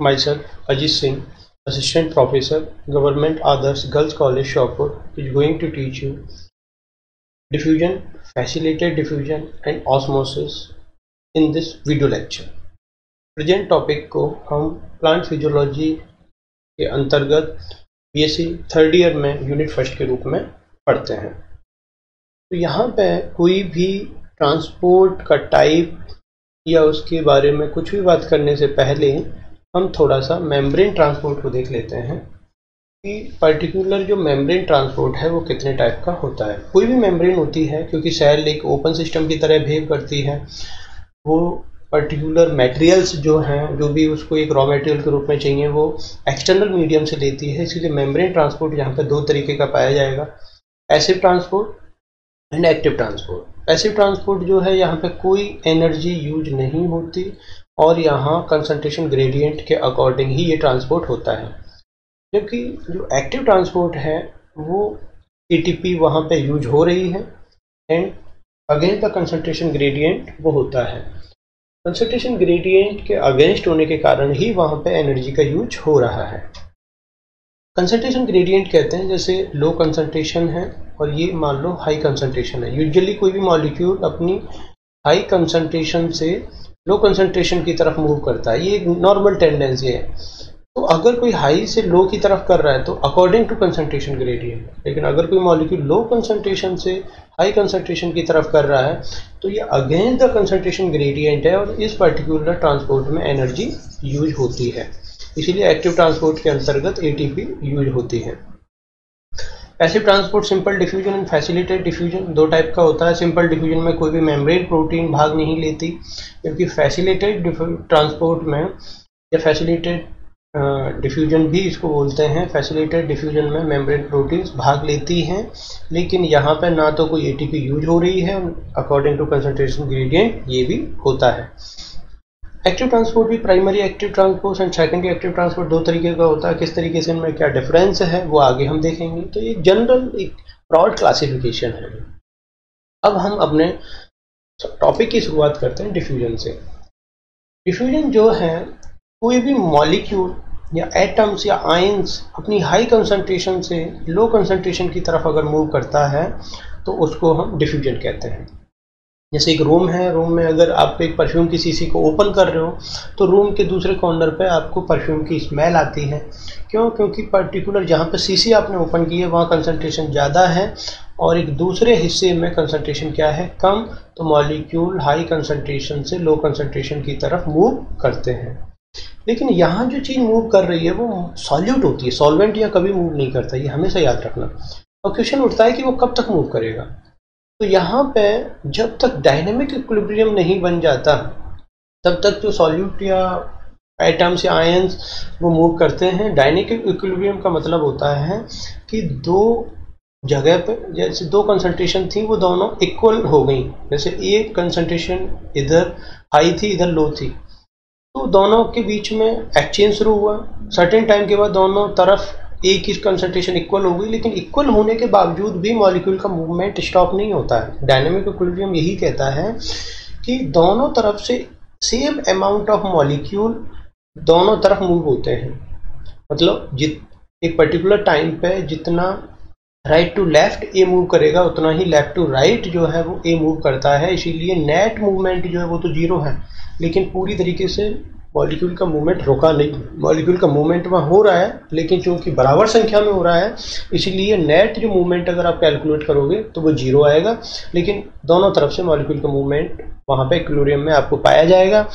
myself, Ajit Singh, Assistant Professor, Government Adarsh Girls College, Shahpur, is going to teach you diffusion, facilitated diffusion, and osmosis in this video lecture. Present topic को हम plant physiology के अंतर्गत BSc third year में unit first के रूप में पढ़ते हैं। तो यहाँ पे कोई भी ट्रांसपोर्ट का टाइप या उसके बारे में कुछ भी बात करने से पहले हम थोड़ा सा मेम्ब्रेन ट्रांसपोर्ट को देख लेते हैं कि पर्टिकुलर जो मेम्ब्रेन ट्रांसपोर्ट है वो कितने टाइप का होता है। कोई भी मेम्ब्रेन होती है क्योंकि सेल एक ओपन सिस्टम की तरह बिहेव करती है, वो पर्टिकुलर मटेरियल्स जो हैं, जो भी उसको एक रॉ मटेरियल के रूप में चाहिए, वो एक्सटर्नल मीडियम से लेती है। इसलिए मेम्ब्रेन ट्रांसपोर्ट यहाँ पे दो तरीके का पाया जाएगा, passive transport and active transport. Passive transport जो है यहाँ पे कोई एनर्जी यूज नहीं होती और यहाँ कंसंट्रेशन ग्रेडियंट के अकॉर्डिंग ही ये ट्रांसपोर्ट होता है। जबकि जो एक्टिव ट्रांसपोर्ट है वो एटीपी वहाँ पे यूज हो रही है and against the concentration gradient वो होता है। कंसंट्रेशन ग्रेडियंट के अगेंस्ट होने के कारण ही वहाँ पे एनर्जी का यूज हो रहा है। कंसंट्रेशन ग्रेडियंट कहते हैं जैसे लो कंसंट्रेशन है और ये मान लो हाई कंसंट्रेशन है। यूजुअली कोई भी मॉलिक्यूल अपनी हाई कंसंट्रेशन से लो कंसंट्रेशन की तरफ मूव करता है, ये एक नॉर्मल टेंडेंसी है। तो अगर कोई हाई से लो की तरफ कर रहा है तो अकॉर्डिंग टू कंसंट्रेशन ग्रेडियंट, लेकिन अगर कोई मॉलिक्यूल लो कंसंट्रेशन से हाई कंसंट्रेशन की तरफ कर रहा है तो ये अगेंस्ट द कंसंट्रेशन ग्रेडियंट है और इस पर्टिकुलर ट्रांसपोर्ट में एनर्जी यूज होती है। इसीलिए एक्टिव ट्रांसपोर्ट के अंतर्गत एटीपी यूज होती है। Passive transport simple diffusion and facilitated diffusion दो टाइप का होता है। सिंपल डिफ्यूजन में कोई भी मेम्ब्रेन प्रोटीन भाग नहीं लेती, जबकि फैसिलिटेटेड ट्रांसपोर्ट में या फैसिलिटेटेड डिफ्यूजन भी इसको बोलते हैं, फैसिलिटेटेड डिफ्यूजन में मेम्ब्रेन प्रोटीन्स भाग लेती हैं, लेकिन यहाँ पर ना तो कोई एटीपी यूज हो रही है अकॉर्डिंग टू कंसंट्रेशन ग्रेडियंट, ये भी होता है। एक्टिव ट्रांसपोर्ट भी primary active transport and secondary active transport दो तरीके का होता है। किस तरीके से इनमें क्या डिफरेंस है वो आगे हम देखेंगे। तो ये जनरल एक ब्रॉड क्लासिफिकेशन है। अब हम अपने टॉपिक की शुरुआत करते हैं डिफ्यूजन से। डिफ्यूजन जो है कोई भी मॉलिक्यूल या एटम्स या आयंस अपनी हाई कंसंट्रेशन से लो कंसंट्रेशन की तरफ अगर मूव करता है तो उसको हम डिफ्यूजन कहते हैं। जैसे एक रूम है, रूम में अगर आप एक परफ्यूम की शीशी को ओपन कर रहे हो तो रूम के दूसरे कॉर्नर पे आपको परफ्यूम की स्मेल आती है। क्यों? क्योंकि पर्टिकुलर जहाँ पे शीशी आपने ओपन की है वहाँ कंसंट्रेशन ज़्यादा है और एक दूसरे हिस्से में कंसंट्रेशन क्या है, कम। तो मॉलिक्यूल हाई कंसंट्रेशन से लो कंसंट्रेशन की तरफ मूव करते हैं। लेकिन यहाँ जो चीज़ मूव कर रही है वो सॉल्यूट होती है, सॉल्वेंट या कभी मूव नहीं करता, ये हमेशा याद रखना। और क्वेश्चन उठता है कि वो कब तक मूव करेगा। तो यहाँ पे जब तक डायनेमिक इक्विलिब्रियम नहीं बन जाता तब तक जो सॉल्यूट या एटम्स या आयंस वो मूव करते हैं। डायनेमिक इक्विलिब्रियम का मतलब होता है कि दो जगह पे जैसे दो कंसंट्रेशन थी वो दोनों इक्वल हो गई। जैसे एक कंसंट्रेशन इधर हाई थी इधर लो थी, तो दोनों के बीच में एक्सचेंज शुरू हुआ। सर्टेन टाइम के बाद दोनों तरफ एक ही कंसंट्रेशन इक्वल हो गई, लेकिन इक्वल होने के बावजूद भी मॉलिक्यूल का मूवमेंट स्टॉप नहीं होता है। डायनेमिक इक्विलिब्रियम यही कहता है कि दोनों तरफ से सेम अमाउंट ऑफ मॉलिक्यूल दोनों तरफ मूव होते हैं। मतलब एक पर्टिकुलर टाइम पे जितना right to left a move करेगा उतना ही लेफ्ट टू राइट जो है वो ए मूव करता है। इसीलिए नेट मूवमेंट जो है वो तो जीरो है, लेकिन पूरी तरीके से मॉलिक्यूल का मूवमेंट रोका नहीं। मॉलिक्यूल का मूवमेंट वहाँ हो रहा है, लेकिन चूंकि बराबर संख्या में हो रहा है इसीलिए नेट जो मूवमेंट अगर आप कैलकुलेट करोगे तो वो जीरो आएगा, लेकिन दोनों तरफ से मॉलिक्यूल का मूवमेंट वहाँ पे इक्विलिब्रियम में आपको पाया जाएगा।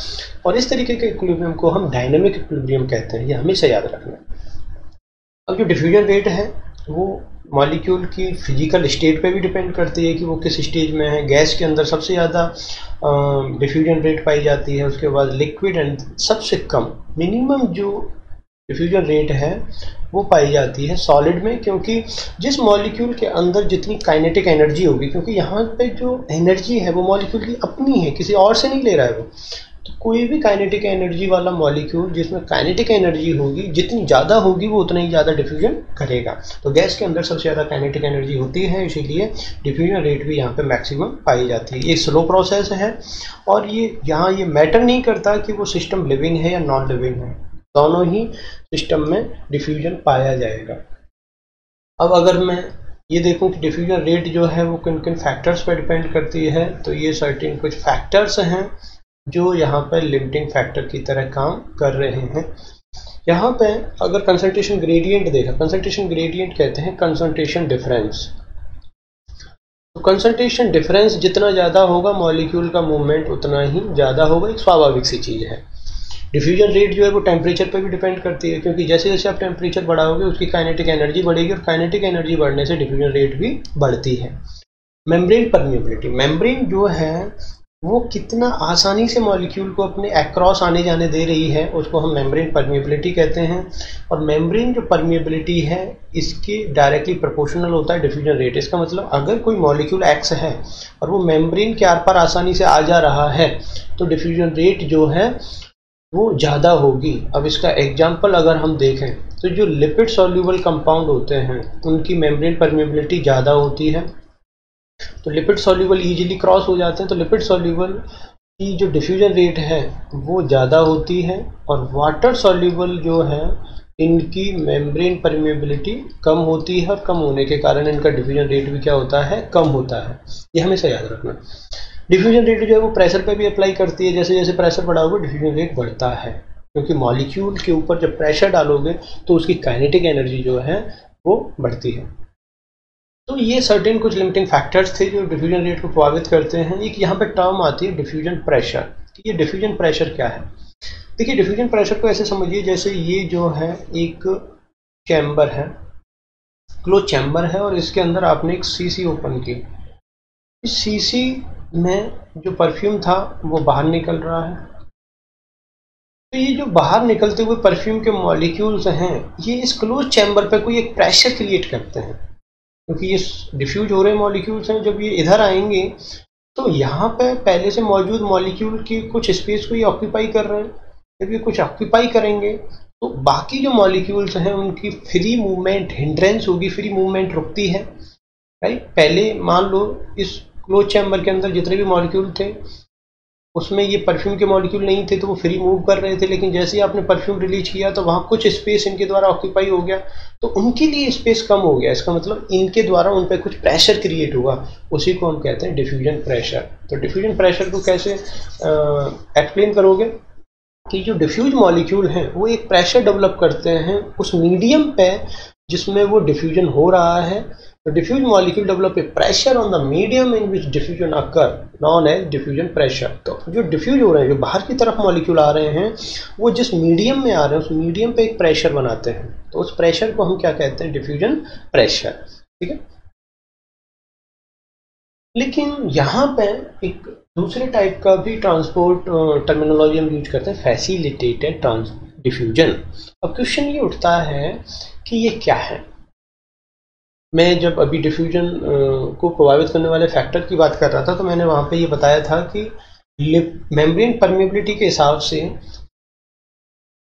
और इस तरीके के इक्विलिब्रियम को हम डायनेमिक इक्विलिब्रियम कहते हैं, ये हमेशा याद रखना। अब जो डिफ्यूजन रेट है वो मॉलिक्यूल की फिजिकल स्टेट पे भी डिपेंड करती है कि वो किस स्टेज में है। गैस के अंदर सबसे ज़्यादा डिफ्यूजन रेट पाई जाती है, उसके बाद लिक्विड एंड सबसे कम मिनिमम जो डिफ्यूजन रेट है वो पाई जाती है सॉलिड में। क्योंकि जिस मॉलिक्यूल के अंदर जितनी काइनेटिक एनर्जी होगी, क्योंकि यहाँ पे जो एनर्जी है वो मॉलिक्यूल की अपनी है, किसी और से नहीं ले रहा है वो, तो कोई भी काइनेटिक एनर्जी वाला मॉलिक्यूल जिसमें काइनेटिक एनर्जी होगी जितनी ज़्यादा होगी वो उतना ही ज़्यादा डिफ्यूजन करेगा। तो गैस के अंदर सबसे ज़्यादा काइनेटिक एनर्जी होती है, इसीलिए डिफ्यूजन रेट भी यहाँ पे मैक्सिमम पाई जाती है। ये स्लो प्रोसेस है और ये यहाँ ये मैटर नहीं करता कि वो सिस्टम लिविंग है या नॉन लिविंग है। दोनों ही सिस्टम में डिफ्यूजन पाया जाएगा। अब अगर मैं ये देखूं कि डिफ्यूजन रेट जो है वो किन किन फैक्टर्स पर डिपेंड करती है, तो ये सर्टेन कुछ फैक्टर्स हैं जो यहाँ पर लिमिटिंग फैक्टर की तरह काम कर रहे हैं। यहाँ पे अगर कंसंट्रेशन ग्रेडियंट देखा, कंसंट्रेशन ग्रेडियंट कहते हैं कंसंट्रेशन डिफरेंस। तो कंसंट्रेशन डिफरेंस जितना ज़्यादा होगा मॉलिक्यूल का मूवमेंट उतना ही ज़्यादा होगा, एक स्वाभाविक सी चीज़ है। डिफ्यूजन रेट जो है वो टेम्परेचर पे भी डिपेंड करती है, क्योंकि जैसे जैसे आप टेम्परेचर बढ़ाओगे उसकी काइनेटिक एनर्जी बढ़ेगी, और काइनेटिक एनर्जी बढ़ने से डिफ्यूजन रेट भी बढ़ती है। मेम्ब्रेन परमिएबिलिटी, मेम्ब्रेन जो है वो कितना आसानी से मॉलिक्यूल को अपने अक्रॉस आने जाने दे रही है, उसको हम मेम्ब्रेन परमिएबिलिटी कहते हैं। और मेम्ब्रेन जो परमिएबिलिटी है इसके डायरेक्टली प्रोपोर्शनल होता है डिफ्यूजन रेट। इसका मतलब अगर कोई मॉलिक्यूल एक्स है और वो मेम्ब्रेन के आर पार आसानी से आ जा रहा है तो डिफ्यूजन रेट जो है वो ज़्यादा होगी। अब इसका एग्जाम्पल अगर हम देखें तो जो लिपिड सॉल्यूबल कंपाउंड होते हैं उनकी मेम्ब्रेन परमिएबिलिटी ज़्यादा होती है, तो लिपिड सॉल्यूबल इजीली क्रॉस हो जाते हैं, तो लिपिड सॉल्यूबल की जो डिफ्यूजन रेट है वो ज़्यादा होती है। और वाटर सॉल्यूबल जो है इनकी मेम्ब्रेन परमिएबिलिटी कम होती है, और कम होने के कारण इनका डिफ्यूजन रेट भी क्या होता है, कम होता है। ये हमेशा याद रखना। डिफ्यूजन रेट जो है वो प्रेशर पे भी अप्लाई करती है, जैसे जैसे प्रेशर बढ़ा होगा डिफ्यूजन रेट बढ़ता है, क्योंकि मॉलिक्यूल के ऊपर जब प्रेशर डालोगे तो उसकी काइनेटिक एनर्जी जो है वो बढ़ती है। तो ये सर्टेन कुछ लिमिटिंग फैक्टर्स थे जो डिफ्यूजन रेट को प्रभावित करते हैं। एक यहाँ पे टर्म आती है डिफ्यूजन प्रेशर, कि ये डिफ्यूजन प्रेशर क्या है। देखिए डिफ्यूजन प्रेशर को ऐसे समझिए जैसे ये जो है एक चैम्बर है, क्लोज चैम्बर है, और इसके अंदर आपने एक सीसी ओपन की। इस सीसी में जो परफ्यूम था वो बाहर निकल रहा है। तो ये जो बाहर निकलते हुए परफ्यूम के मॉलिक्यूल्स हैं ये इस क्लोज चैम्बर पे कोई एक प्रेशर क्रिएट करते हैं, क्योंकि ये डिफ्यूज हो रहे मॉलिक्यूल्स हैं। जब ये इधर आएंगे तो यहाँ पे पहले से मौजूद मॉलिक्यूल की कुछ स्पेस को ये ऑक्यूपाई कर रहे हैं। जब ये कुछ ऑक्यूपाई करेंगे तो बाकी जो मॉलिक्यूल्स हैं उनकी फ्री मूवमेंट हिंड्रेंस होगी, फ्री मूवमेंट रुकती है, राइट। पहले मान लो इस क्लोज चैम्बर के अंदर जितने भी मॉलिक्यूल थे उसमें ये परफ्यूम के मॉलिक्यूल नहीं थे, तो वो फ्री मूव कर रहे थे। लेकिन जैसे ही आपने परफ्यूम रिलीज किया तो वहाँ कुछ स्पेस इनके द्वारा ऑक्यूपाई हो गया, तो उनके लिए स्पेस कम हो गया। इसका मतलब इनके द्वारा उन पर कुछ प्रेशर क्रिएट हुआ, उसी को हम कहते हैं डिफ्यूजन प्रेशर। तो डिफ्यूजन प्रेशर को कैसे एक्सप्लेन करोगे कि जो डिफ्यूज मॉलिक्यूल हैं वो एक प्रेशर डेवलप करते हैं उस मीडियम पे जिसमें वो डिफ्यूजन हो रहा है। तो diffused molecule develop a pressure on the medium in which diffusion occur, known as diffusion pressure। तो जो डिफ्यूज हो रहे हैं, जो बाहर की तरफ मॉलिक्यूल आ रहे हैं, वो जिस मीडियम में आ रहे हैं उस मीडियम पे एक प्रेशर बनाते हैं, तो उस प्रेशर को हम क्या कहते हैं, डिफ्यूजन प्रेशर। ठीक है। लेकिन यहाँ पे एक दूसरे टाइप का भी ट्रांसपोर्ट टर्मिनोलॉजी हम यूज करते हैं, फैसिलिटेटेड डिफ्यूजन। अब क्वेश्चन ये उठता है कि ये क्या है। मैं जब अभी डिफ्यूजन को प्रभावित करने वाले फैक्टर की बात कर रहा था तो मैंने वहाँ पे ये बताया था कि मेम्ब्रेन परमिएबिलिटी के हिसाब से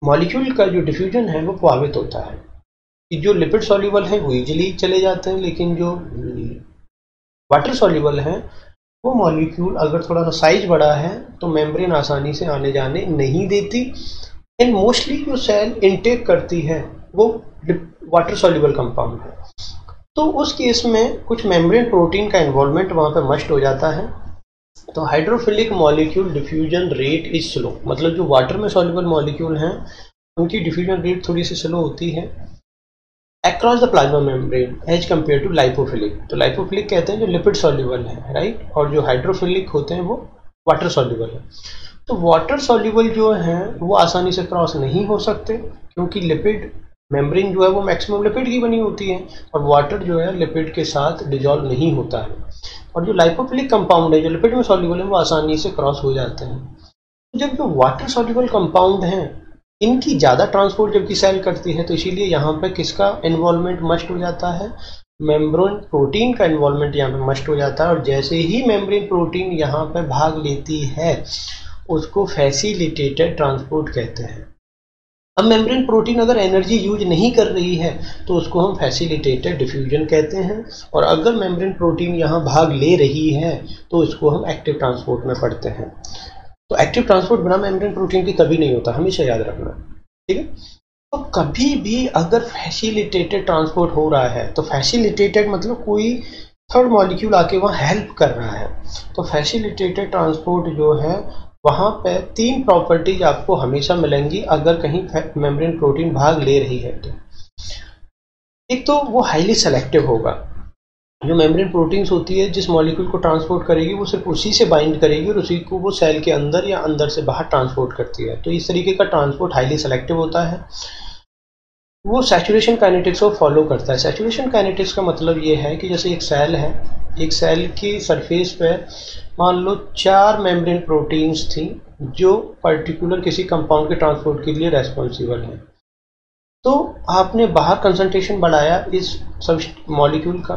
मॉलिक्यूल का जो डिफ्यूजन है वो प्रभावित होता है। कि जो लिपिड सॉल्यूबल है वो इजीली चले जाते हैं, लेकिन जो वाटर सॉल्यूबल है वो मॉलिक्यूल अगर थोड़ा सा साइज बड़ा है तो मेम्ब्रेन आसानी से आने जाने नहीं देती। एंड मोस्टली जो सेल इनटेक करती है वो वाटर सॉल्यूबल कंपाउंड है, तो उस केस में कुछ मेम्ब्रेन प्रोटीन का इन्वॉल्वमेंट वहाँ पे मस्ट हो जाता है। तो hydrophilic molecule diffusion rate is slow, मतलब जो वाटर में सॉल्युबल मॉलिक्यूल हैं उनकी डिफ्यूजन रेट थोड़ी सी स्लो होती है across the plasma membrane as compare to lipophilic. तो लाइपोफिलिक कहते हैं जो लिपिड सॉल्युबल है, राइट, और जो हाइड्रोफिलिक होते हैं वो वाटर सॉल्युबल है। तो वाटर सॉल्युबल जो हैं वो आसानी से क्रॉस नहीं हो सकते, क्योंकि लिपिड मेम्ब्रेन जो है वो मैक्सिमम लिपिड की बनी होती है, और वाटर जो है लिपिड के साथ डिजॉल्व नहीं होता है। और जो लाइपोफिलिक कंपाउंड है जो लिपिड में सॉल्युबल है वो आसानी से क्रॉस हो जाते हैं। जब जो वाटर सॉल्युबल कंपाउंड हैं इनकी ज़्यादा ट्रांसपोर्ट जबकि सेल करती है, तो इसीलिए यहाँ पर किसका इन्वॉल्वमेंट मस्ट हो जाता है, मेम्ब्रेन प्रोटीन का इन्वॉल्वमेंट यहाँ पे मस्ट हो जाता है। और जैसे ही मेम्ब्रेन प्रोटीन यहाँ पे भाग लेती है उसको फैसिलिटेटेड ट्रांसपोर्ट कहते हैं। अब मेम्ब्रेन प्रोटीन अगर एनर्जी यूज नहीं कर रही है तो उसको हम फैसिलिटेटेड डिफ्यूजन कहते हैं, और अगर मेम्ब्रेन प्रोटीन यहाँ भाग ले रही है तो इसको हम एक्टिव ट्रांसपोर्ट में पढ़ते हैं। तो एक्टिव ट्रांसपोर्ट बिना मेम्ब्रेन प्रोटीन की कभी नहीं होता, हमेशा याद रखना। ठीक है। तो कभी भी अगर फैसिलिटेटेड ट्रांसपोर्ट हो रहा है, तो फैसिलिटेटेड मतलब कोई थर्ड मॉलिक्यूल आके वहाँ हेल्प कर रहा है, तो फैसिलिटेटेड ट्रांसपोर्ट जो है वहाँ पे 3 प्रॉपर्टीज आपको हमेशा मिलेंगी अगर कहीं मेम्ब्रेन प्रोटीन भाग ले रही है तो। एक तो वो हाईली सेलेक्टिव होगा, जो मेम्ब्रेन प्रोटीन्स होती है जिस मॉलिक्यूल को ट्रांसपोर्ट करेगी वो सिर्फ उसी से बाइंड करेगी और उसी को वो सेल के अंदर या अंदर से बाहर ट्रांसपोर्ट करती है, तो इस तरीके का ट्रांसपोर्ट हाईली सेलेक्टिव होता है। वो सैचुरेशन काइनेटिक्स को फॉलो करता है। सैचुरेशन काइनेटिक्स का मतलब ये है कि जैसे एक सेल है, एक सेल की सरफेस पे मान लो 4 मेम्ब्रेन प्रोटीन्स थी जो पर्टिकुलर किसी कंपाउंड के ट्रांसपोर्ट के लिए रेस्पॉन्सिबल है। तो आपने बाहर कंसंट्रेशन बढ़ाया इस सब मॉलिक्यूल का,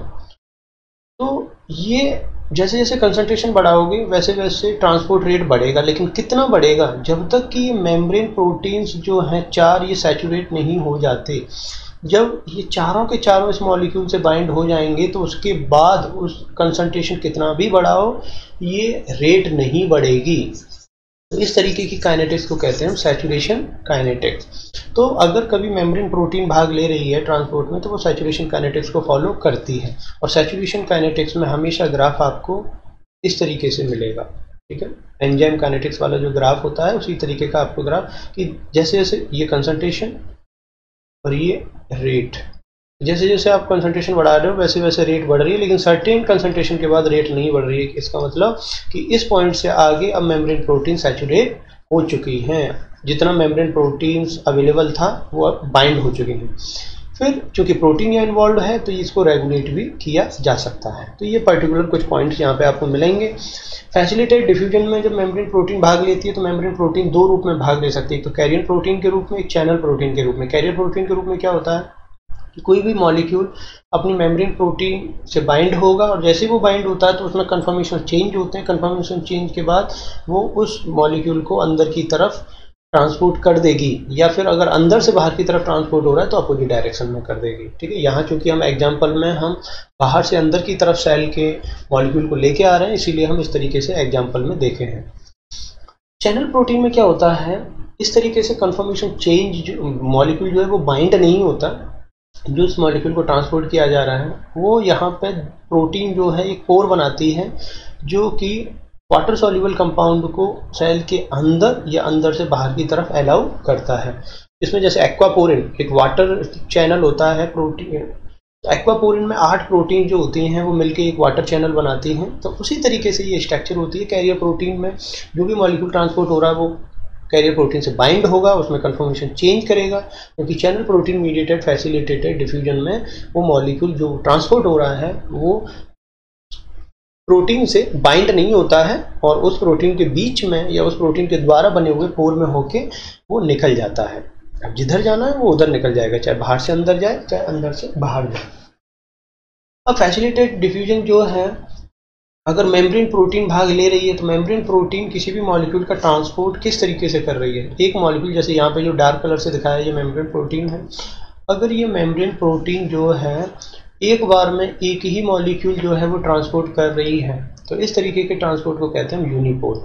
तो ये जैसे जैसे कंसंट्रेशन बढ़ाओगे वैसे वैसे ट्रांसपोर्ट रेट बढ़ेगा, लेकिन कितना बढ़ेगा, जब तक कि ये मेम्ब्रेन प्रोटीन्स जो हैं 4 ये सैचुरेट नहीं हो जाते। जब ये चारों के चारों इस मॉलिक्यूल से बाइंड हो जाएंगे तो उसके बाद उस कंसंट्रेशन कितना भी बढ़ाओ ये रेट नहीं बढ़ेगी। तो इस तरीके की काइनेटिक्स को कहते हैं हम सैचुरेशन काइनेटिक्स। तो अगर कभी मेम्ब्रेन प्रोटीन भाग ले रही है ट्रांसपोर्ट में तो वो सैचुरेशन काइनेटिक्स को फॉलो करती है, और सैचुरेशन काइनेटिक्स में हमेशा ग्राफ आपको इस तरीके से मिलेगा, ठीक है। एंजाइम काइनेटिक्स वाला जो ग्राफ होता है उसी तरीके का आपको ग्राफ, कि जैसे जैसे ये कंसंट्रेशन और ये रेट, जैसे जैसे आप कंसंट्रेशन बढ़ा रहे हो वैसे वैसे रेट बढ़ रही है, लेकिन सर्टेन कंसंट्रेशन के बाद रेट नहीं बढ़ रही है। इसका मतलब कि इस पॉइंट से आगे अब मेम्ब्रेन प्रोटीन सैचुरेट हो चुकी हैं, जितना मेम्ब्रेन प्रोटीन्स अवेलेबल था वो अब बाइंड हो चुके हैं। फिर चूंकि प्रोटीन यहाँ इन्वॉल्व है तो इसको रेगुलेट भी किया जा सकता है। तो ये पर्टिकुलर कुछ पॉइंट्स यहाँ पे आपको मिलेंगे। फैसिलिटेटेड डिफ्यूजन में जब मेम्ब्रेन प्रोटीन भाग लेती है तो मेम्ब्रेन प्रोटीन 2 रूप में भाग ले सकती है, एक तो कैरियर प्रोटीन के रूप में, एक चैनल प्रोटीन के रूप में। कैरियर प्रोटीन के रूप में क्या होता है कि कोई भी मॉलिक्यूल अपनी मेम्ब्रेन प्रोटीन से बाइंड होगा और जैसे वो बाइंड होता है तो उसमें कन्फर्मेशन चेंज होते हैं, कन्फर्मेशन चेंज के बाद वो उस मॉलिक्यूल को अंदर की तरफ ट्रांसपोर्ट कर देगी, या फिर अगर अंदर से बाहर की तरफ ट्रांसपोर्ट हो रहा है तो अपोजिट डायरेक्शन में कर देगी, ठीक है। यहाँ चूंकि हम एग्जाम्पल में हम बाहर से अंदर की तरफ सेल के मॉलिक्यूल को लेके आ रहे हैं, इसीलिए हम इस तरीके से एग्जाम्पल में देखे हैं। चैनल प्रोटीन में क्या होता है, इस तरीके से कन्फर्मेशन चेंज मॉलिक्यूल जो है वो बाइंड नहीं होता, जो इस मॉलिक्यूल को ट्रांसपोर्ट किया जा रहा है वो यहाँ पे प्रोटीन जो है एक पोर बनाती है जो कि वाटर सॉल्युबल कंपाउंड को सेल के अंदर या अंदर से बाहर की तरफ अलाउ करता है। इसमें जैसे एक्वापोरिन एक वाटर चैनल होता है प्रोटीन, एक्वापोरिन में 8 प्रोटीन जो होती हैं वो मिलकर एक वाटर चैनल बनाती हैं। तो उसी तरीके से ये स्ट्रक्चर होती है कैरियर प्रोटीन में। जो भी मॉलिक्यूल ट्रांसपोर्ट हो रहा है वो कैरियर प्रोटीन से बाइंड होगा, उसमें कन्फर्मेशन चेंज करेगा, क्योंकि channel protein mediated facilitated diffusion में वो मॉलिक्यूल जो ट्रांसपोर्ट हो रहा है वो प्रोटीन से बाइंड नहीं होता है और उस प्रोटीन के बीच में या उस प्रोटीन के द्वारा बने हुए पोर में होके वो निकल जाता है। अब जिधर जाना है वो उधर निकल जाएगा, चाहे बाहर से अंदर जाए चाहे अंदर से बाहर जाए। अब फैसिलिटेटेड डिफ्यूजन जो है, अगर मेम्ब्रेन प्रोटीन भाग ले रही है तो मेम्ब्रेन प्रोटीन किसी भी मॉलिक्यूल का ट्रांसपोर्ट किस तरीके से कर रही है। एक मॉलिक्यूल जैसे यहाँ पे जो डार्क कलर से दिखाया है ये मेम्ब्रेन प्रोटीन है। अगर ये मेम्ब्रेन प्रोटीन जो है एक बार में एक ही मॉलिक्यूल जो है वो ट्रांसपोर्ट कर रही है तो इस तरीके के ट्रांसपोर्ट को कहते हैं यूनिपोल।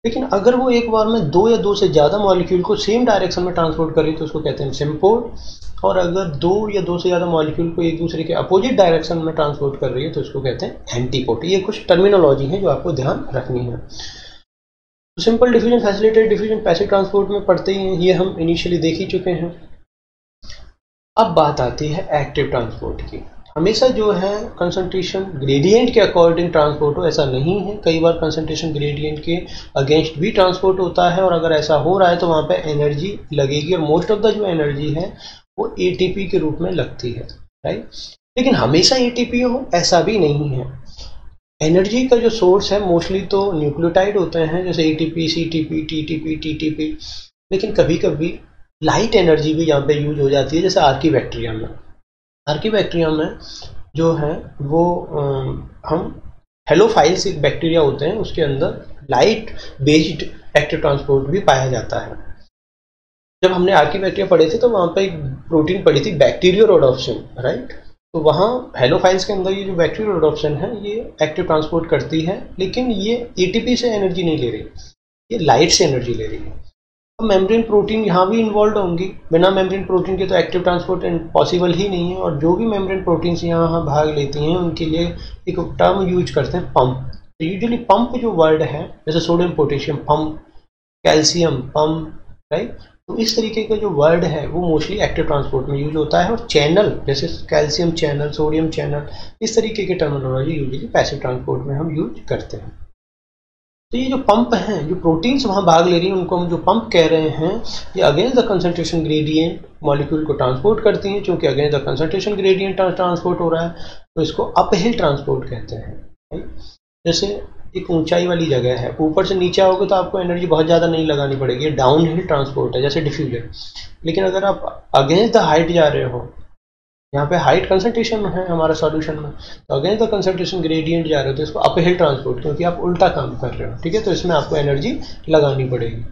लेकिन अगर वो एक बार में 2 या 2 से ज़्यादा मॉलिक्यूल को सेम डायरेक्शन में ट्रांसपोर्ट कर रही है तो उसको कहते हैं सिम्पोल। और अगर 2 या 2 से ज़्यादा मॉलिक्यूल को एक दूसरे के अपोजिट डायरेक्शन में ट्रांसपोर्ट कर रही है तो इसको कहते हैं एंटीपोड। ये कुछ टर्मिनोलॉजी है जो आपको ध्यान रखनी है। तो simple diffusion, facilitated diffusion, passive transport में पढ़ते ही हैं, ये हम इनिशियली देख ही चुके हैं। अब बात आती है एक्टिव ट्रांसपोर्ट की। हमेशा जो है कंसंट्रेशन ग्रेडियंट के अकॉर्डिंग ट्रांसपोर्ट हो ऐसा नहीं है, कई बार कंसंट्रेशन ग्रेडियंट के अगेंस्ट भी ट्रांसपोर्ट होता है, और अगर ऐसा हो रहा है तो वहाँ पे एनर्जी लगेगी और मोस्ट ऑफ द जो एनर्जी है वो एटीपी के रूप में लगती है, राइट। लेकिन हमेशा एटीपी हो ऐसा भी नहीं है। एनर्जी का जो सोर्स है मोस्टली तो न्यूक्लियोटाइड होते हैं, जैसे एटीपी, सीटीपी, टीटीपी, टीटीपी, लेकिन कभी कभी लाइट एनर्जी भी यहाँ पे यूज हो जाती है, जैसे आर्कीबैक्टीरियम में। आर्कीबैक्टीरियम में जो है वो हम हेलोफाइल्स एक बैक्टीरिया होते हैं उसके अंदर लाइट बेस्ड एक्टिव ट्रांसपोर्ट भी पाया जाता है। जब हमने आर्कीबैक्टीरिया पढ़े थे तो वहाँ पे एक प्रोटीन पढ़ी थी बैक्टीरियोरोडोप्सिन, राइट। तो वहाँ हेलोफाइल्स के अंदर ये जो बैक्टीरियोरोडोप्सिन है ये एक्टिव ट्रांसपोर्ट करती है, लेकिन ये एटीपी से एनर्जी नहीं ले रही, ये लाइट से एनर्जी ले रही है। अब मेम्ब्रेन प्रोटीन यहाँ भी इन्वॉल्व होंगी, बिना मेम्ब्रेन प्रोटीन के तो एक्टिव ट्रांसपोर्ट पॉसिबल ही नहीं है। और जो भी मेम्ब्रेन प्रोटीन्स यहाँ भाग लेती हैं उनके लिए एक टर्म यूज करते हैं पंप। तो यूजुअली पंप जो वर्ड है, जैसे sodium potassium pump, calcium pump, right, तो इस तरीके का जो वर्ड है वो मोस्टली एक्टिव ट्रांसपोर्ट में यूज होता है। और चैनल जैसे कैल्शियम चैनल, सोडियम चैनल, इस तरीके की टर्मिनोलॉजी यूजुअली पैसिव ट्रांसपोर्ट में हम यूज करते हैं। तो ये जो पंप हैं, जो प्रोटीन्स वहाँ भाग ले रही हैं, उनको हम जो पंप कह रहे हैं, ये against the concentration gradient molecule को ट्रांसपोर्ट करती हैं। क्योंकि against the concentration gradient transport हो रहा है तो इसको अपहिल ट्रांसपोर्ट कहते हैं। जैसे एक ऊंचाई वाली जगह है, ऊपर से नीचे आओगे तो आपको एनर्जी बहुत ज़्यादा नहीं लगानी पड़ेगी, ये डाउन हिल ट्रांसपोर्ट है जैसे डिफ्यूजन। लेकिन अगर आप अगेंस्ट द हाइट जा रहे हो, यहाँ पे हाइट कंसंट्रेशन है हमारा सॉल्यूशन में, तो अगेंस्ट द कंसंट्रेशन ग्रेडियंट जा रहे हो तो इसको अपहिल ट्रांसपोर्ट, क्योंकि आप उल्टा काम कर रहे हो, ठीक है, तो इसमें आपको एनर्जी लगानी पड़ेगी।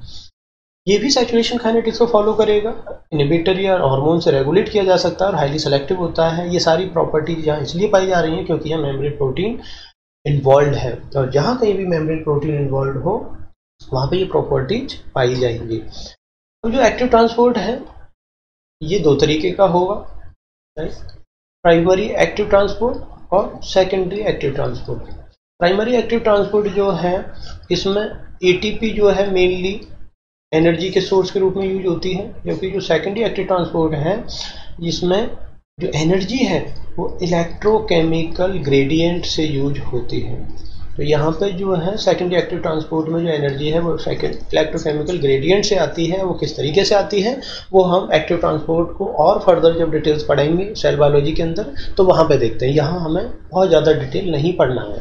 ये भी सैचुरेशन काइनेटिक्स को फॉलो करेगा। इनहिबिटर या हार्मोन से रेगुलेट किया जा सकता है और हाईली सेलेक्टिव होता है। ये सारी प्रॉपर्टीज यहाँ इसलिए पाई जा रही हैं क्योंकि यहाँ मेम्ब्रेन प्रोटीन इन्वॉल्व है, और जहाँ कहीं भी मेम्ब्रेन प्रोटीन इन्वॉल्व हो वहाँ पे ये प्रॉपर्टीज पाई जाएंगी। तो जो एक्टिव ट्रांसपोर्ट है ये दो तरीके का होगा, प्राइमरी एक्टिव ट्रांसपोर्ट और secondary active transport. Primary active transport जो है इसमें एटीपी जो है मेनली एनर्जी के सोर्स के रूप में यूज होती है, जबकि जो सेकेंडरी एक्टिव ट्रांसपोर्ट है इसमें जो एनर्जी है वो इलेक्ट्रोकेमिकल ग्रेडियंट से यूज होती है। तो यहाँ पे जो है सेकेंडरी एक्टिव ट्रांसपोर्ट में जो एनर्जी है वो इलेक्ट्रोकेमिकल ग्रेडियंट से आती है। वो किस तरीके से आती है वो हम एक्टिव ट्रांसपोर्ट को और फर्दर जब डिटेल्स पढ़ेंगे सेल बायोलॉजी के अंदर तो वहाँ पे देखते हैं, यहाँ हमें बहुत ज़्यादा डिटेल नहीं पढ़ना है।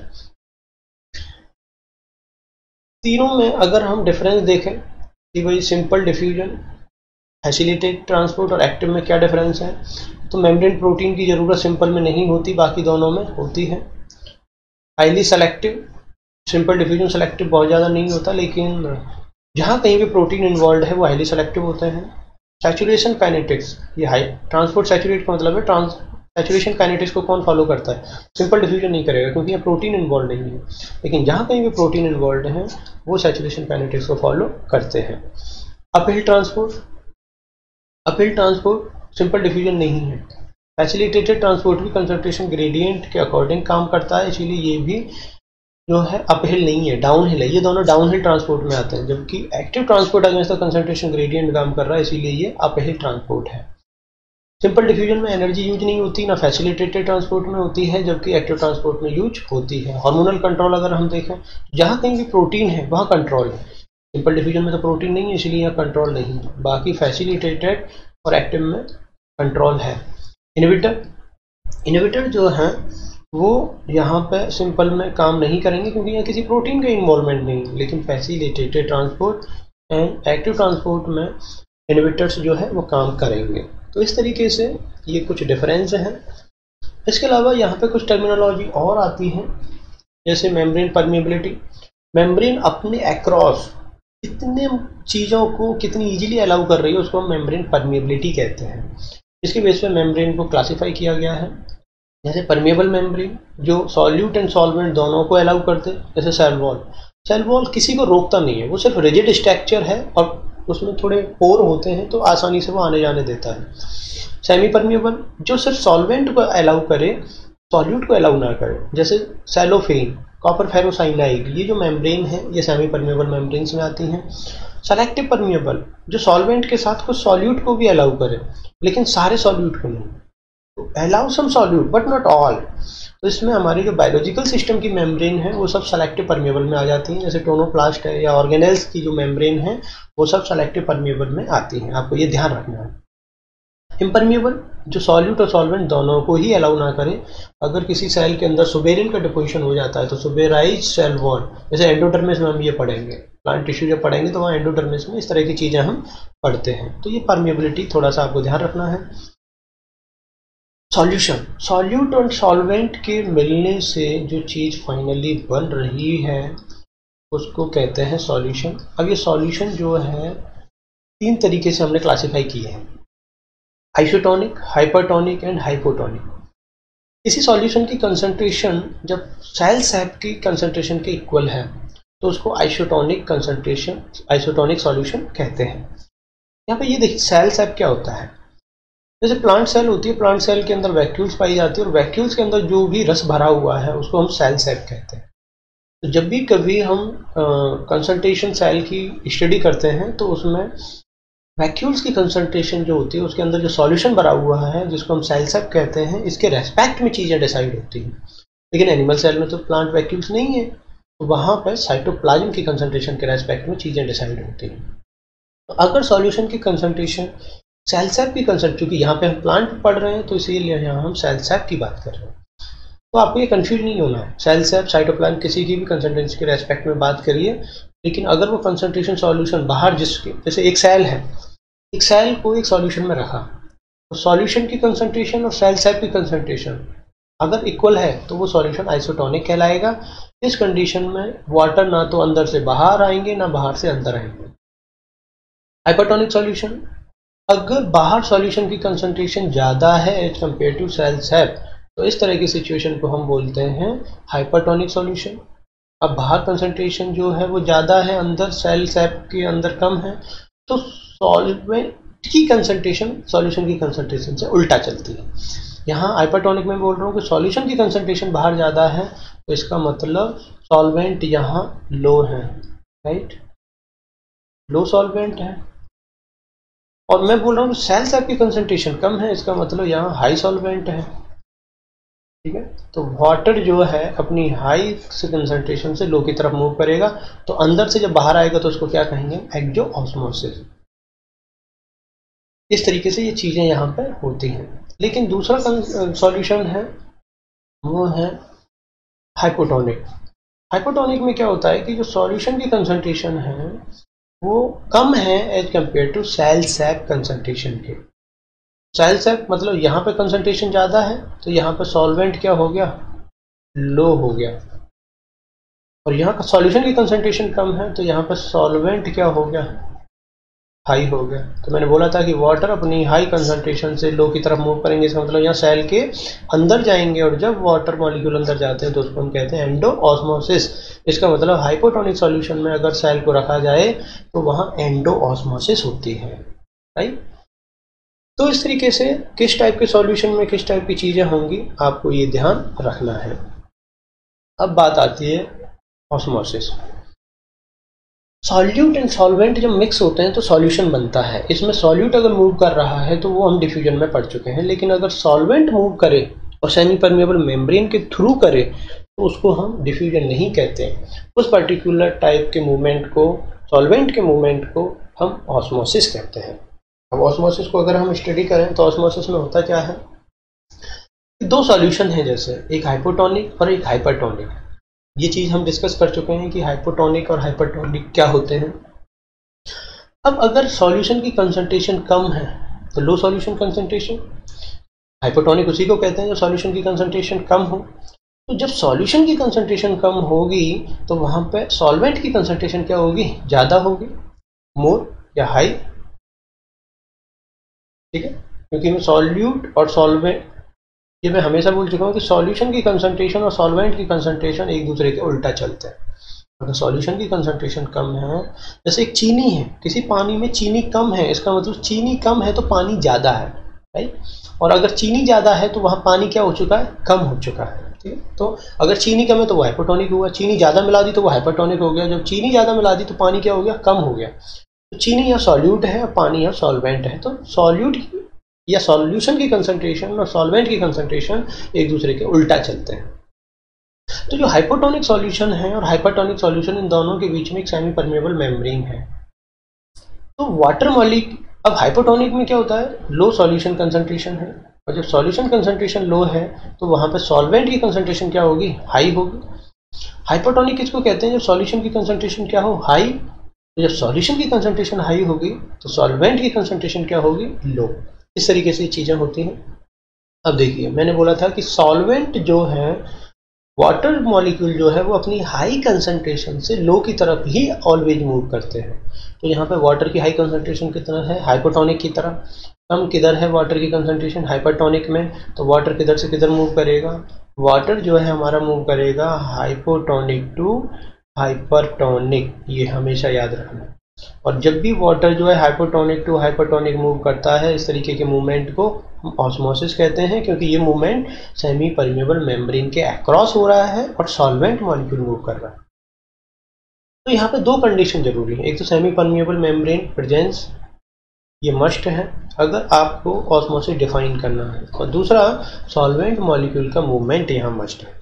तीनों में अगर हम डिफरेंस देखें कि भाई सिंपल डिफ्यूजन, फैसिलिटेटेड ट्रांसपोर्ट और एक्टिव में क्या डिफरेंस है, तो मेम्ब्रेन प्रोटीन की ज़रूरत सिंपल में नहीं होती, बाकी दोनों में होती है। Highly selective, simple diffusion selective बहुत ज़्यादा नहीं होता, लेकिन जहाँ कहीं भी प्रोटीन इन्वॉल्व है वो हाईली सेलेक्टिव होते हैं। सैचुरेशन काइनेटिक्स, ये हाई ट्रांसपोर्ट सैचुरेट का मतलब है सैचुरेशन काइनेटिक्स को कौन फॉलो करता है, सिंपल डिफ्यूजन नहीं करेगा क्योंकि यहाँ प्रोटीन इन्वॉल्व नहीं है। लेकिन जहाँ कहीं भी प्रोटीन इन्वॉल्व है वो सैचुरेशन काइनेटिक्स को फॉलो करते हैं। Uphill transport, uphill transport simple diffusion नहीं है। फैसिलिटेटेड ट्रांसपोर्ट भी कंसंट्रेशन ग्रेडियंट के अकॉर्डिंग काम करता है, इसीलिए ये भी जो है अपहिल नहीं है, डाउन हिल है। ये दोनों डाउन हिल ट्रांसपोर्ट में आते हैं, जबकि active transport against the concentration gradient काम कर रहा है, इसीलिए ये अपहिल ट्रांसपोर्ट है। सिंपल डिफ्यूजन में एनर्जी यूज नहीं होती, ना फैसिलिटेटेड ट्रांसपोर्ट में होती है, जबकि एक्टिव ट्रांसपोर्ट में यूज होती है। हार्मोनल कंट्रोल अगर हम देखें, जहाँ कहीं भी प्रोटीन है वहाँ कंट्रोल है। सिंपल डिफ्यूजन में तो प्रोटीन नहीं है इसलिए यहाँ कंट्रोल नहीं है, बाकी फैसिलिटेटेड और एक्टिव में कंट्रोल है। इनहिबिटर जो है वो यहाँ पे सिंपल में काम नहीं करेंगे क्योंकि यहाँ किसी प्रोटीन का इन्वॉल्वमेंट नहीं है, लेकिन facilitated transport and active transport में इनहिबिटर्स जो है वो काम करेंगे। तो इस तरीके से ये कुछ डिफरेंस हैं। इसके अलावा यहाँ पे कुछ टर्मिनोलॉजी और आती है, जैसे मेम्ब्रेन परमिएबिलिटी। मेम्ब्रेन अपने अक्रॉस कितने चीज़ों को कितनी इजीली अलाउ कर रही है उसको हम मेम्ब्रेन परमिएबिलिटी कहते हैं। इसके बेस पे मेम्ब्रेन को क्लासिफाई किया गया है, जैसे परमिएबल मेम्ब्रेन जो सॉल्यूट एंड सॉल्वेंट दोनों को अलाउ करते हैं, जैसे सेल वॉल। सेल वॉल किसी को रोकता नहीं है, वो सिर्फ रिजिड स्ट्रक्चर है और उसमें थोड़े पोर होते हैं तो आसानी से वो आने जाने देता है। सेमी परमिएबल जो सिर्फ सॉल्वेंट को अलाउ करे, सॉल्यूट को अलाउ ना करे, जैसे सेलोफेन, कॉपर फेरोसाइनाइड, ये जो मेम्ब्रेन है ये सेमी परमिएबल मेम्ब्रेन्स में आती हैं। सेलेक्टिव परमिएबल जो सॉल्वेंट के साथ कुछ सॉल्यूट को भी अलाउ करे लेकिन सारे सॉल्यूट को नहीं, तो allow some solute but not all. तो इसमें हमारी जो बायोलॉजिकल सिस्टम की मेम्ब्रेन है वो सब सेलेक्टिव परमिएबल में आ जाती हैं, जैसे टोनोप्लास्ट है या ऑर्गेनेल्स की जो मेम्ब्रेन है वो सब सेलेक्टिव परमिएबल में आती हैं, आपको ये ध्यान रखना है। इम्परमिएबल जो सॉल्यूट और सॉल्वेंट दोनों को ही अलाउ ना करे, अगर किसी सेल के अंदर सुबेरिल का डिपोजिशन हो जाता है तो सुबेराइज सेल वॉल, जैसे एंडोडर्मिस में हम ये पढ़ेंगे, प्लांट टिश्यू जब पढ़ेंगे तो वहाँ एंडोडर्मिस में इस तरह की चीज़ें हम पढ़ते हैं। तो ये परमिएबिलिटी थोड़ा सा आपको ध्यान रखना है। सॉल्यूशन, सॉल्यूट और सॉल्वेंट के मिलने से जो चीज़ फाइनली बन रही है उसको कहते हैं सॉल्यूशन। अब ये सॉल्यूशन जो है 3 तरीके से हमने क्लासिफाई किए हैं, आइसोटोनिक, हाइपरटोनिक एंड हाइपोटोनिक। किसी सॉल्यूशन की कंसंट्रेशन जब सेल सैप की कंसंट्रेशन के इक्वल है तो उसको आइसोटोनिक सॉल्यूशन कहते हैं। यहाँ पे ये देखिए सेल सैप क्या होता है। जैसे प्लांट सेल होती है, प्लांट सेल के अंदर वैक्यूल्स पाई जाती है और वैक्यूल्स के अंदर जो भी रस भरा हुआ है उसको हम सेल सैप कहते हैं। तो जब भी कभी हम कंसंट्रेशन सेल की स्टडी करते हैं तो उसमें वैक्यूल्स की कंसंट्रेशन जो होती है उसके अंदर जो सॉल्यूशन भरा हुआ है जिसको हम सेल सैप कहते हैं, इसके रेस्पेक्ट में चीज़ें डिसाइड होती हैं। लेकिन एनिमल सेल में तो प्लांट वैक्यूल्स नहीं है, तो वहाँ पर साइटोप्लाज्म की कंसंट्रेशन के रेस्पेक्ट में चीज़ें डिसाइड होती हैं। तो अगर सॉल्यूशन की कंसंट्रेशन सेल सैप की कंसंट्रेशन, क्योंकि यहाँ पे हम प्लांट पढ़ रहे हैं तो इसीलिए यहाँ हम सेल सैप की बात कर रहे हैं, तो आपको ये कंफ्यूज नहीं होना है। सेल सैप साइटोप्लाज्म किसी की भी कंसंट्रेशन के रेस्पेक्ट में बात करिए, लेकिन अगर वो कंसंट्रेशन सॉल्यूशन बाहर जिसके, जैसे एक सेल है, एक सेल को एक सॉल्यूशन में रखा, तो सॉल्यूशन की कंसंट्रेशन और सेल सैप की कंसंट्रेशन अगर इक्वल है तो वो सॉल्यूशन आइसोटोनिक कहलाएगा। इस कंडीशन में वाटर ना तो अंदर से बाहर आएंगे ना बाहर से अंदर आएंगे। हाइपरटोनिक सॉल्यूशन, अगर बाहर सॉल्यूशन की कंसंट्रेशन ज़्यादा है as compare to cell sap, तो इस तरह की सिचुएशन को हम बोलते हैं हाइपरटोनिक सॉल्यूशन। अब बाहर कंसंट्रेशन जो है वो ज़्यादा है, अंदर सेल सैप के अंदर कम है, तो सॉल्वेंट की कंसंट्रेशन सॉल्यूशन की कंसंट्रेशन से उल्टा चलती है। यहाँ हाइपरटोनिक में बोल रहा हूँ कि सॉल्यूशन की कंसंट्रेशन बाहर ज़्यादा है, तो इसका मतलब सॉल्वेंट यहाँ लो है, राइट, लो सॉल्वेंट है। और मैं बोल रहा हूँ सेल सैप की कंसंट्रेशन कम है, इसका मतलब यहाँ हाई सॉल्वेंट है, ठीक है। तो वाटर जो है अपनी हाई से कंसंट्रेशन से लो की तरफ मूव करेगा, तो अंदर से जब बाहर आएगा तो उसको क्या कहेंगे, एक्सो ऑस्मोसिस। इस तरीके से ये चीज़ें यहाँ पे होती हैं। लेकिन दूसरा सॉल्यूशन है वो है हाइपोटोनिक। हाइपोटोनिक में क्या होता है कि जो सॉल्यूशन की कंसंट्रेशन है वो कम है as compare to cell sap concentration के। सेल सैप मतलब यहाँ पे कंसंट्रेशन ज़्यादा है तो यहाँ पे सॉल्वेंट क्या हो गया, लो हो गया, और यहाँ का सॉल्यूशन की कंसंट्रेशन कम है तो यहाँ पे सॉल्वेंट क्या हो गया, हाई हो गया। तो मैंने बोला था कि वाटर अपनी हाई कंसंट्रेशन से लो की तरफ मूव करेंगे, इसका मतलब यहाँ सेल के अंदर जाएंगे, और जब वाटर मॉलिक्यूल अंदर जाते हैं तो उसको हम कहते हैं एंडो ऑस्मोसिस। इसका मतलब हाइपोटोनिक सॉल्यूशन में अगर सेल को रखा जाए तो वहाँ एंडो ऑस्मोसिस होती है, राइट। तो इस तरीके से किस टाइप के सॉल्यूशन में किस टाइप की चीज़ें होंगी आपको ये ध्यान रखना है। अब बात आती है ऑस्मोसिस। सॉल्यूट एंड सॉल्वेंट जब मिक्स होते हैं तो सॉल्यूशन बनता है। इसमें सॉल्यूट अगर मूव कर रहा है तो वो हम डिफ्यूजन में पढ़ चुके हैं, लेकिन अगर सॉल्वेंट मूव करे और सेमी परमेबल मेम्ब्रेन के थ्रू करे तो उसको हम डिफ्यूजन नहीं कहते। उस पर्टिकुलर टाइप के मूवमेंट को, सॉल्वेंट के मूवमेंट को हम ऑस्मोसिस कहते हैं। अब ऑस्मोसिस को अगर हम स्टडी करें तो ऑस्मोसिस में होता क्या है, दो सॉल्यूशन है, जैसे एक हाइपोटोनिक और एक हाइपरटोनिक। ये चीज़ हम डिस्कस कर चुके हैं कि हाइपोटोनिक और हाइपरटोनिक क्या होते हैं। अब अगर सॉल्यूशन की कंसंट्रेशन कम है तो लो सॉल्यूशन कंसंट्रेशन, हाइपोटोनिक उसी को कहते हैं जो सॉल्यूशन की कंसंट्रेशन कम हो। तो जब सॉल्यूशन की कंसंट्रेशन कम होगी तो वहाँ पे सॉल्वेंट की कंसंट्रेशन क्या होगी, ज़्यादा होगी, मोर या हाई, ठीक है। क्योंकि मैं सॉल्यूट और सॉल्वेंट, ये मैं हमेशा बोल चुका हूँ कि सॉल्यूशन की कंसंट्रेशन और सॉल्वेंट की कंसंट्रेशन एक दूसरे के उल्टा चलते हैं। अगर सॉल्यूशन की कंसंट्रेशन कम है, जैसे एक चीनी है, किसी पानी में चीनी कम है, इसका मतलब चीनी कम है तो पानी ज़्यादा है, राइट। और अगर चीनी ज़्यादा है तो वहाँ पानी क्या हो चुका है, कम हो चुका है, ठीक है। तो अगर चीनी कम है तो वो हाइपोटोनिक हुआ, चीनी ज़्यादा मिला दी तो वो हाइपरटोनिक हो गया, जब चीनी ज़्यादा मिला दी तो पानी क्या हो गया, कम हो गया। तो चीनी या सॉल्यूट है, पानी या सॉल्वेंट है, तो सॉल्यूट या सॉल्यूशन की कंसंट्रेशन और सॉल्वेंट की कंसंट्रेशन एक दूसरे के उल्टा चलते हैं। तो जो हाइपोटोनिक सॉल्यूशन है और हाइपरटोनिक सॉल्यूशन, इन दोनों के बीच में एक सेमी परमेबल मेम्ब्रेन है। तो वाटर मॉलिक्यूल, अब हाइपोटोनिक में क्या होता है, लो सॉल्यूशन कंसंट्रेशन है, और जब सॉल्यूशन कंसंट्रेशन लो है तो वहाँ पे सॉल्वेंट की कंसंट्रेशन क्या होगी, हाई होगी। हाइपोटोनिक किसको कहते हैं, जब सॉल्यूशन की कंसंट्रेशन क्या हो, हाई। तो जब सॉल्यूशन की कंसंट्रेशन हाई होगी तो सॉल्वेंट की कंसंट्रेशन क्या होगी, लो। इस तरीके से चीज़ें होती हैं। अब देखिए मैंने बोला था कि सॉल्वेंट जो है, वाटर मॉलिक्यूल जो है वो अपनी हाई कंसंट्रेशन से लो की तरफ ही ऑलवेज मूव करते हैं। तो यहाँ पे वाटर की हाई कंसंट्रेशन कितना है, हाइपोटोनिक की तरफ। कम किधर है वाटर की कंसंट्रेशन, हाइपरटोनिक में, तो वाटर किधर से किधर मूव करेगा, वाटर जो है हमारा मूव करेगा हाइपोटोनिक टू हाइपरटोनिक, ये हमेशा याद रखना। और जब भी वाटर जो है हाइपोटोनिक टू हाइपरटोनिक मूव करता है, इस तरीके के मूवमेंट को हम ऑस्मोसिस कहते हैं, क्योंकि ये मूवमेंट सेमी परमेबल मेम्ब्रेन के अक्रॉस हो रहा है और सॉल्वेंट मॉलिक्यूल मूव कर रहा है। तो यहाँ पे दो कंडीशन जरूरी है, एक तो सेमी परमेबल मेम्ब्रेन प्रेजेंस, ये मस्ट है अगर आपको ऑस्मोसिस डिफाइन करना है, और दूसरा सॉल्वेंट मॉलिक्यूल का मूवमेंट यहाँ मस्ट है।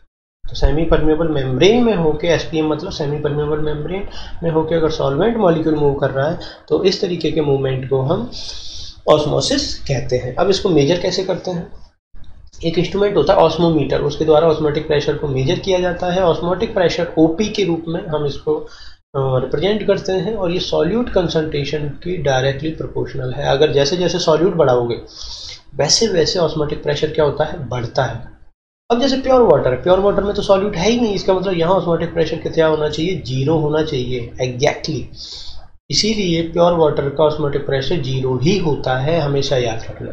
तो सेमी परमेबल मेम्ब्रेन में होके, एसपीएम मतलब सेमी परमेबल मेम्ब्रेन में होके अगर सॉल्वेंट मॉलिक्यूल मूव कर रहा है तो इस तरीके के मूवमेंट को हम ऑस्मोसिस कहते हैं। अब इसको मेजर कैसे करते हैं? एक इंस्ट्रूमेंट होता है ऑस्मोमीटर, उसके द्वारा ऑस्मोटिक प्रेशर को मेजर किया जाता है। ऑस्मोटिक प्रेशर ओपी के रूप में हम इसको रिप्रेजेंट करते हैं, और ये सॉल्यूट कंसंट्रेशन की डायरेक्टली प्रोपोर्शनल है। अगर जैसे जैसे सॉल्यूट बढ़ाओगे वैसे वैसे ऑस्मोटिक प्रेशर क्या होता है? बढ़ता है। अब जैसे प्योर वाटर है, प्योर वाटर में तो सॉल्यूट है ही नहीं, इसका मतलब यहाँ ऑस्मोटिक प्रेशर कितना होना चाहिए? 0 होना चाहिए एग्जैक्टली। इसीलिए प्योर वाटर का ऑस्मोटिक प्रेशर 0 ही होता है, हमेशा याद रखना,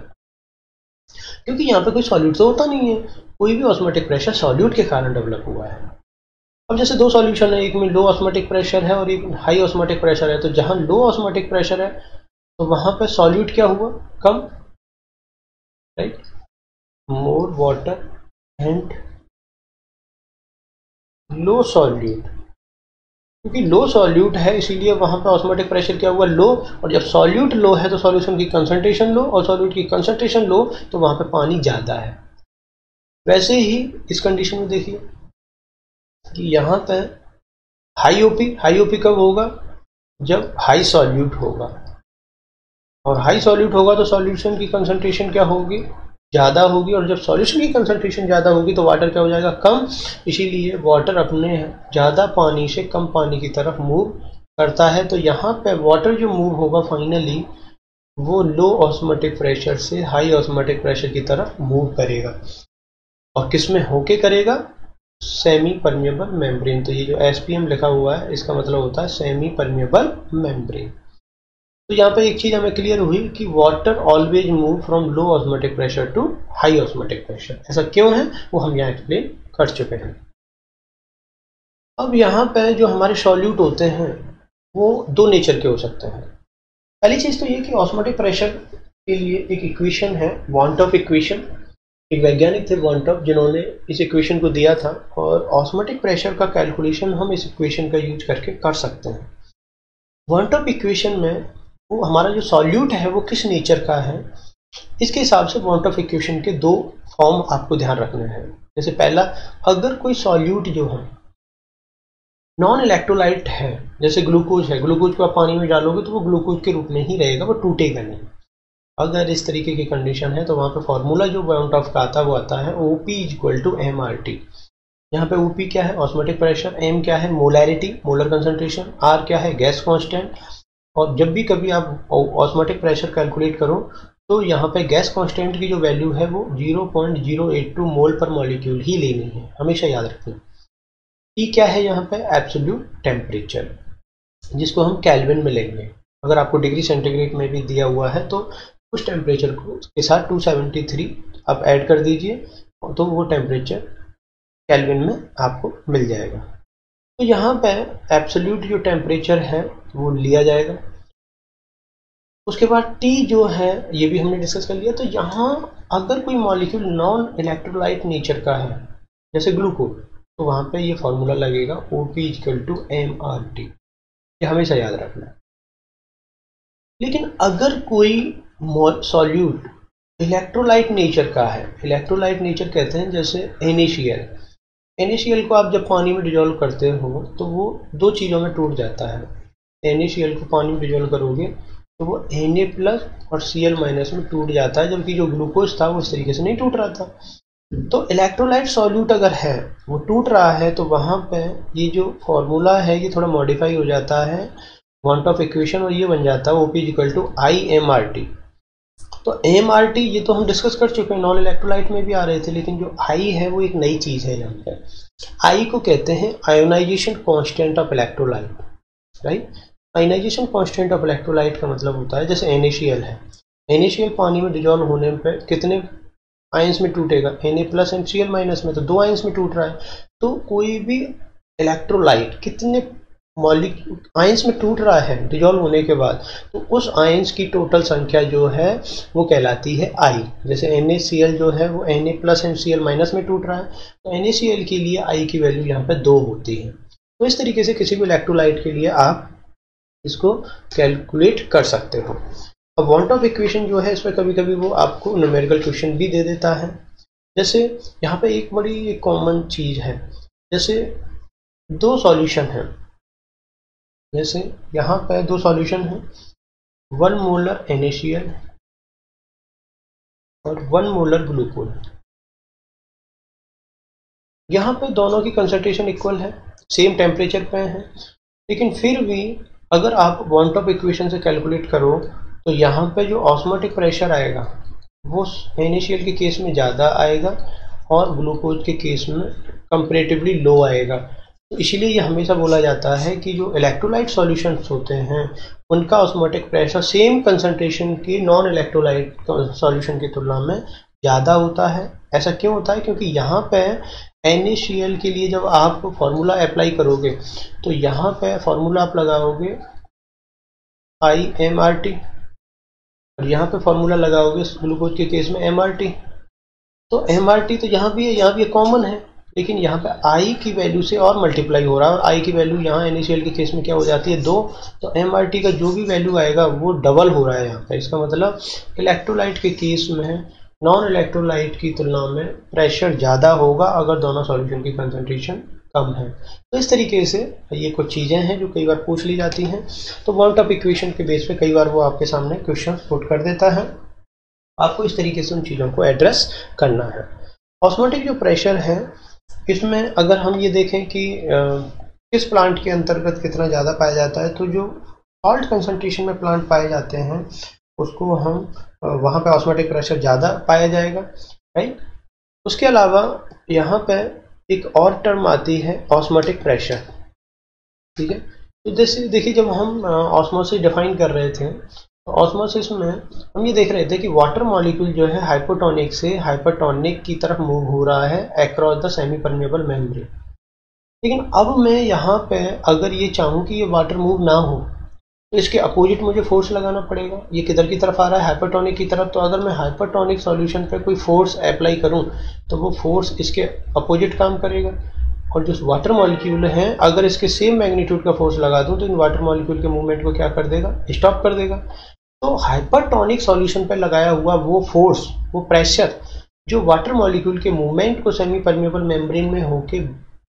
क्योंकि यहाँ पे कोई सॉल्यूट तो होता नहीं है। कोई भी ऑस्मोटिक प्रेशर सॉल्यूट के कारण डेवलप हुआ है। अब जैसे दो सॉल्यूशन है, एक में लो ऑस्मोटिक प्रेशर है और एक हाई ऑस्मोटिक प्रेशर है, तो जहां लो ऑस्मोटिक प्रेशर है तो वहां पे सॉल्यूट क्या हुआ? कम, right? More water and low solute, क्योंकि लो सॉल्यूट है इसीलिए वहां पे ऑस्मोटिक प्रेशर क्या हुआ? लो। और जब सॉल्यूट लो है तो सॉल्यूशन की कंसंट्रेशन लो, और सॉल्यूट की कंसंट्रेशन लो तो वहां पे पानी ज्यादा है। वैसे ही इस कंडीशन में देखिए कि यहाँ पे हाई ओपी कब होगा? जब हाई सॉल्यूट होगा, और हाई सॉल्यूट होगा तो सॉल्यूशन की कंसंट्रेशन क्या होगी? ज़्यादा होगी, और जब सॉल्यूशन की कंसंट्रेशन ज़्यादा होगी तो वाटर क्या हो जाएगा? कम। इसीलिए वाटर अपने ज़्यादा पानी से कम पानी की तरफ मूव करता है। तो यहाँ पे वाटर जो मूव होगा फाइनली वो लो ऑस्मोटिक प्रेशर से हाई ऑस्मोटिक प्रेशर की तरफ मूव करेगा, और किस में होके करेगा? Semi permeable membrane. तो ये जो एसपीएम लिखा हुआ है इसका मतलब होता है सेमी परमेबल मेम्ब्रेन। तो यहाँ पे एक चीज हमें क्लियर हुई कि water always move from low osmotic pressure to high osmotic pressure. ऐसा क्यों है वो हम यहाँ एक्सप्लेन कर चुके हैं। अब यहाँ पे जो हमारे सॉल्यूट होते हैं वो दो नेचर के हो सकते हैं। पहली चीज तो ये कि ऑस्मोटिक प्रेशर के लिए एक इक्वेशन है, वॉन्टॉफ इक्वेशन। एक वैज्ञानिक थे वॉन्टॉफ, जिन्होंने इस इक्वेशन को दिया था, और ऑस्मोटिक प्रेशर का कैलकुलेशन हम इस इक्वेशन का यूज करके कर सकते हैं। वॉन्टॉफ इक्वेशन में वो हमारा जो सॉल्यूट है वो किस नेचर का है, इसके हिसाब से वॉन्टॉफ इक्वेशन के दो फॉर्म आपको ध्यान रखने हैं। जैसे पहला, अगर कोई सॉल्यूट जो है नॉन इलेक्ट्रोलाइट है, जैसे ग्लूकोज है, ग्लूकोज को आप पानी में डालोगे तो वो ग्लूकोज के रूप में ही रहेगा, वो टूटेगा नहीं। अगर इस तरीके की कंडीशन है तो वहाँ पे फॉर्मूला जो वॉन्टॉफ का आता है वो आता है OP इक्वल टू MRT। यहाँ पे OP क्या है? ऑस्मोटिक प्रेशर, M क्या है? मोलैरिटी, मोलर कंसंट्रेशन, R क्या है? Gas constant. और जब भी कभी आप ऑस्मोटिक प्रेशर कैलकुलेट करो तो यहाँ पे गैस कांस्टेंट की जो वैल्यू है वो 0.082 मोल पर मॉलिक्यूल ही लेनी है, हमेशा याद रखना। T क्या है यहाँ पे? एब्सोल्यूट टेम्परेचर, जिसको हम केल्विन में लेंगे। अगर आपको डिग्री सेंटीग्रेड में भी दिया हुआ है तो उस टेम्परेचर को के साथ 273 आप ऐड कर दीजिए तो वो टेम्परेचर केल्विन में आपको मिल जाएगा। तो यहाँ पे एब्सोल्यूट जो टेम्परेचर है वो लिया जाएगा। उसके बाद T जो है ये भी हमने डिस्कस कर लिया। तो यहाँ अगर कोई मॉलिक्यूल नॉन इलेक्ट्रोलाइट नेचर का है जैसे ग्लूकोज, तो वहाँ पे ये फॉर्मूला लगेगा OP इक्वल टू MRT, ये हमेशा याद रखना है। लेकिन अगर कोई सॉल्यूट इलेक्ट्रोलाइट नेचर का है, इलेक्ट्रोलाइट नेचर कहते हैं जैसे NaCl, NaCl को आप जब पानी में डिजोल्व करते हो तो वो दो चीज़ों में टूट जाता है। NaCl को पानी में डिजोल्व करोगे तो वो Na प्लस और Cl माइनस में टूट जाता है, जबकि जो ग्लूकोज था वो इस तरीके से नहीं टूट रहा था। तो इलेक्ट्रोलाइट सॉल्यूट अगर है वो टूट रहा है तो वहाँ पे ये जो फॉर्मूला है ये थोड़ा मॉडिफाई हो जाता है वॉन्टॉफ इक्वेशन, और ये बन जाता है OP इक्वल टू IMRT। तो MRT ये तो हम डिस्कस कर चुके हैं, नॉन इलेक्ट्रोलाइट में भी आ रहे थे, लेकिन जो I है वो एक नई चीज़ है यहाँ पे। I को कहते हैं ionization constant of electrolyte, right? Ionization constant of electrolyte का मतलब होता है जैसे NaCl है, NaCl पानी में डिजोल्व होने पे कितने आयंस में टूटेगा? Na plus and Cl minus में, तो दो आयंस में टूट रहा है। तो कोई भी इलेक्ट्रोलाइट कितने आयंस में टूट रहा है डिजोल्व होने के बाद, तो उस आयंस की टोटल संख्या जो है वो कहलाती है आई। जैसे NaCl जो है वो Na प्लस NCl माइनस में टूट रहा है, तो NaCl के लिए आई की वैल्यू यहाँ पे 2 होती है। तो इस तरीके से किसी भी इलेक्ट्रोलाइट के लिए आप इसको कैलकुलेट कर सकते हो। अब वांट ऑफ इक्वेशन जो है इसमें कभी कभी वो आपको न्यूमेरिकल क्वेश्चन भी दे देता है। जैसे यहाँ पे एक बड़ी कॉमन चीज है, जैसे दो सॉल्यूशन है, जैसे यहाँ पे दो सॉल्यूशन है, 1 मोलर NaCl और 1 मोलर ग्लूकोज। यहाँ पे दोनों की कंसंट्रेशन इक्वल है, सेम टेम्परेचर पे है, लेकिन फिर भी अगर आप वांट ऑफ इक्वेशन से कैलकुलेट करो तो यहाँ पे जो ऑस्मोटिक प्रेशर आएगा वो NaCl के केस में ज़्यादा आएगा और ग्लूकोज के केस में कंपैरेटिवली लो आएगा। तो इसीलिए ये हमेशा बोला जाता है कि जो इलेक्ट्रोलाइट सॉल्यूशंस होते हैं उनका ऑस्मोटिक प्रेशर सेम कंसंट्रेशन की नॉन इलेक्ट्रोलाइट सॉल्यूशन की तुलना में ज़्यादा होता है। ऐसा क्यों होता है? क्योंकि यहाँ पे NaCl के लिए जब आप फॉर्मूला अप्लाई करोगे तो यहाँ पे फॉर्मूला आप लगाओगे IMRT और यहाँ पे फॉर्मूला लगाओगे ग्लूकोज के केस में MRT। तो MRT तो यहाँ भी कॉमन है, लेकिन यहाँ पे I की वैल्यू से और मल्टीप्लाई हो रहा है और I की वैल्यू यहाँ NaCl के केस में क्या हो जाती है 2, तो MRT का जो भी वैल्यू आएगा वो डबल हो रहा है यहाँ पे। इसका मतलब इलेक्ट्रोलाइट के केस में नॉन इलेक्ट्रोलाइट की तुलना में प्रेशर ज़्यादा होगा अगर दोनों सॉल्यूशन की कंसंट्रेशन कम है। तो इस तरीके से ये कुछ चीज़ें हैं जो कई बार पूछ ली जाती हैं। तो वांट ऑफ इक्वेशन के बेस पे कई बार वो आपके सामने क्वेश्चन पुट कर देता है, आपको इस तरीके से उन चीज़ों को एड्रेस करना है। ऑस्मोटिक जो प्रेशर है इसमें अगर हम ये देखें कि किस प्लांट के अंतर्गत कितना ज़्यादा पाया जाता है, तो जो सॉल्ट कंसंट्रेशन में प्लांट पाए जाते हैं उसको हम वहाँ पे ऑस्मोटिक प्रेशर ज़्यादा पाया जाएगा, राइट। उसके अलावा यहाँ पे एक और टर्म आती है ऑस्मोटिक प्रेशर, ठीक है। तो जैसे देखिए जब हम ऑस्मोसिस डिफाइन कर रहे थे तो ऑस्मोसिस में हम ये देख रहे थे कि वाटर मॉलिक्यूल जो है हाइपोटोनिक से हाइपरटोनिक की तरफ मूव हो रहा है across the semi permeable membrane. लेकिन अब मैं यहाँ पे अगर ये चाहूँ कि ये वाटर मूव ना हो तो इसके अपोजिट मुझे फोर्स लगाना पड़ेगा। ये किधर की तरफ आ रहा है? हाइपरटोनिक की तरफ। तो अगर मैं हाइपरटोनिक सॉल्यूशन पे कोई फोर्स अप्लाई करूं तो वो फोर्स इसके अपोजिट काम करेगा, और जो वाटर मॉलिक्यूल है अगर इसके सेम मैग्नीट्यूड का फोर्स लगा दूं तो इन वाटर मॉलिक्यूल के मूवमेंट को क्या कर देगा? स्टॉप कर देगा। तो हाइपरटोनिक सॉल्यूशन पर लगाया हुआ वो फोर्स, वो प्रेशर जो वाटर मॉलिक्यूल के मूवमेंट को सेमी परमेबल मेम्ब्रेन में होके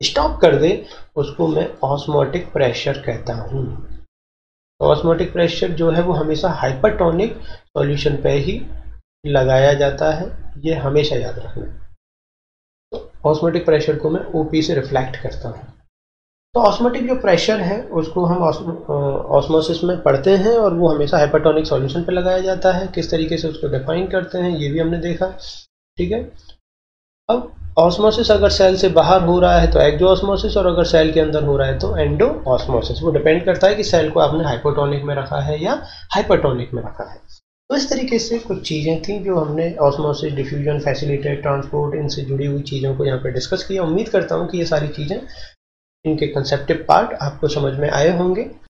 स्टॉप कर दे, उसको मैं ऑस्मोटिक प्रेशर कहता हूँ। ऑस्मोटिक प्रेशर जो है वो हमेशा हाइपरटोनिक सॉल्यूशन पे ही लगाया जाता है, ये हमेशा याद रखना। तो ऑस्मोटिक प्रेशर को मैं OP से रिफ्लेक्ट करता हूँ। तो ऑस्मोटिक जो प्रेशर है उसको हम ऑस्मोसिस में पढ़ते हैं और वो हमेशा हाइपरटोनिक सॉल्यूशन पे लगाया जाता है। किस तरीके से उसको डिफाइन करते हैं ये भी हमने देखा, ठीक है। अब ऑस्मोसिस अगर सेल से बाहर हो रहा है तो एक्सो ऑस्मोसिस, और अगर सेल के अंदर हो रहा है तो एंडो ऑस्मोसिस। वो डिपेंड करता है कि सेल को आपने हाइपोटोनिक में रखा है या हाइपरटोनिक में रखा है। तो इस तरीके से कुछ चीज़ें थी जो हमने ऑस्मोसिस, डिफ्यूजन, फैसिलिटेट, ट्रांसपोर्ट, इनसे जुड़ी हुई चीज़ों को यहाँ पे डिस्कस किया। उम्मीद करता हूँ कि ये सारी चीज़ें, इनके कंसेप्टिव पार्ट आपको समझ में आए होंगे।